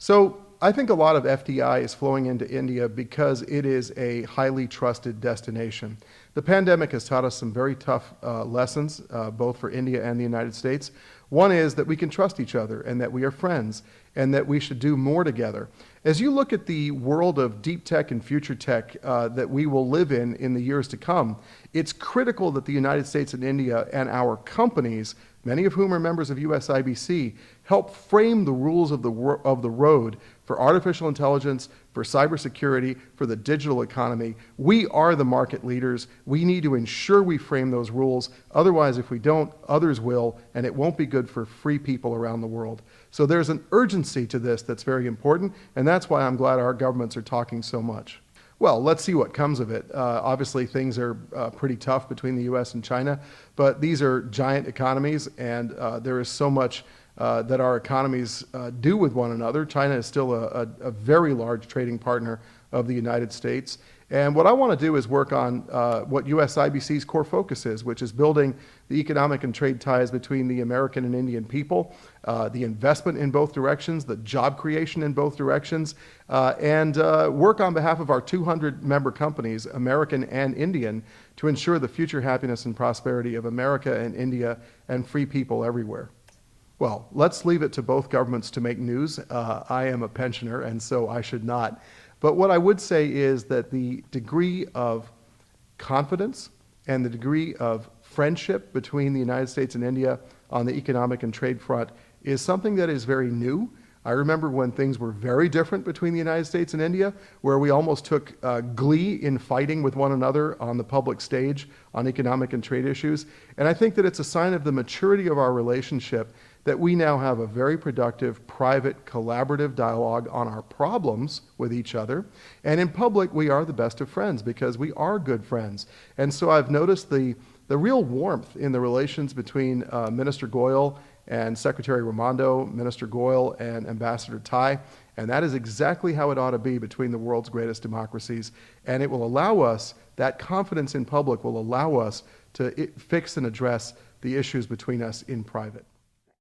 So I think a lot of FDI is flowing into India because it is a highly trusted destination. The pandemic has taught us some very tough lessons, both for India and the United States. One is that we can trust each other and that we are friends and that we should do more together. As you look at the world of deep tech and future tech that we will live in the years to come, it's critical that the United States and India and our companies, many of whom are members of USIBC, help frame the rules of the road for artificial intelligence, for cybersecurity, for the digital economy. We are the market leaders. We need to ensure we frame those rules. Otherwise, if we don't, others will, and it won't be good for free people around the world. So there's an urgency to this that's very important, and that's why I'm glad our governments are talking so much. Well, let's see what comes of it. Obviously, things are pretty tough between the US and China, but these are giant economies, and there is so much that our economies do with one another. China is still a very large trading partner of the United States. And what I want to do is work on what USIBC's core focus is, which is building the economic and trade ties between the American and Indian people, the investment in both directions, the job creation in both directions, and work on behalf of our 200 member companies, American and Indian, to ensure the future happiness and prosperity of America and India and free people everywhere. Well, let's leave it to both governments to make news. I am a pensioner, and so I should not. But what I would say is that the degree of confidence and the degree of friendship between the United States and India on the economic and trade front is something that is very new. I remember when things were very different between the United States and India, where we almost took glee in fighting with one another on the public stage on economic and trade issues. And I think that it's a sign of the maturity of our relationship that we now have a very productive, private, collaborative dialogue on our problems with each other. And in public, we are the best of friends because we are good friends. And so I've noticed the real warmth in the relations between Minister Goyal and Secretary Raimondo, Minister Goyal and Ambassador Tai, and that is exactly how it ought to be between the world's greatest democracies. And it will allow us, that confidence in public will allow us to fix and address the issues between us in private.